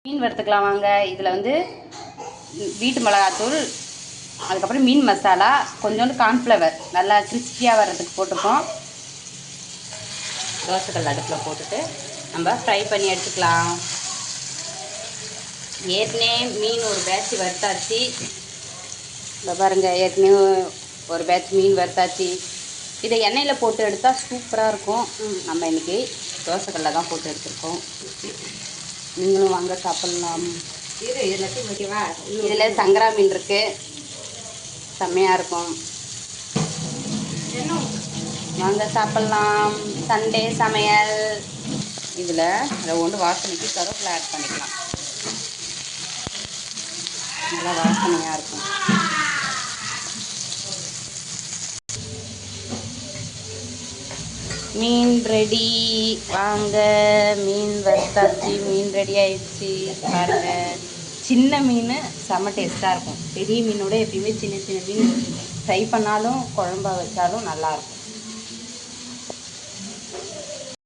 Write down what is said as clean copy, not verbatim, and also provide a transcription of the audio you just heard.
மீன் வறுத்துக்கலாம் வாங்க. இதில் வந்து வீட்டு மிளகாத்தூள், அதுக்கப்புறம் மீன் மசாலா, கொஞ்சோண்டு கார்ன்ஃப்ளவர் நல்லா கிறிஸ்பியாக வர்றதுக்கு போட்டுப்போம். தோசைக்கல் அடுப்பில் போட்டுட்டு நம்ம ஃப்ரை பண்ணி எடுத்துக்கலாம். ஏற்கனவே மீன் ஒரு பேட்ச் வறுத்தாச்சு. இப்போ பாருங்கள், ஏற்கனவே ஒரு பேட்ச் மீன் வறுத்தாச்சு. இதை எண்ணெயில் போட்டு எடுத்தால் சூப்பராக இருக்கும். நம்ம இன்றைக்கி தோசைக்கல்ல தான் போட்டு எடுத்துருக்கோம். நீங்களும் வாங்க சாப்பிட்லாம். இதில் சங்கரா மீன் இருக்குது, செம்மையாக இருக்கும். வாங்க சாப்பிட்லாம். சண்டே சமையல். இதில் அதை ஒன்று வாசனைக்கு கருவேப்பிலை ஆட் பண்ணிக்கலாம். நல்லா வாசனையாக இருக்கும். மீன் ரெடி. வாங்க, மீன் வறுத்தாச்சு, மீன் ரெடி ஆயிடுச்சு. பாருங்கள், சின்ன மீன் செம்ம டேஸ்ட்டாக இருக்கும். பெரிய மீனோட எப்பயுமே சின்ன சின்ன மீன் ஃப்ரை பண்ணாலும் குழம்பா வச்சாலும் நல்லாயிருக்கும்.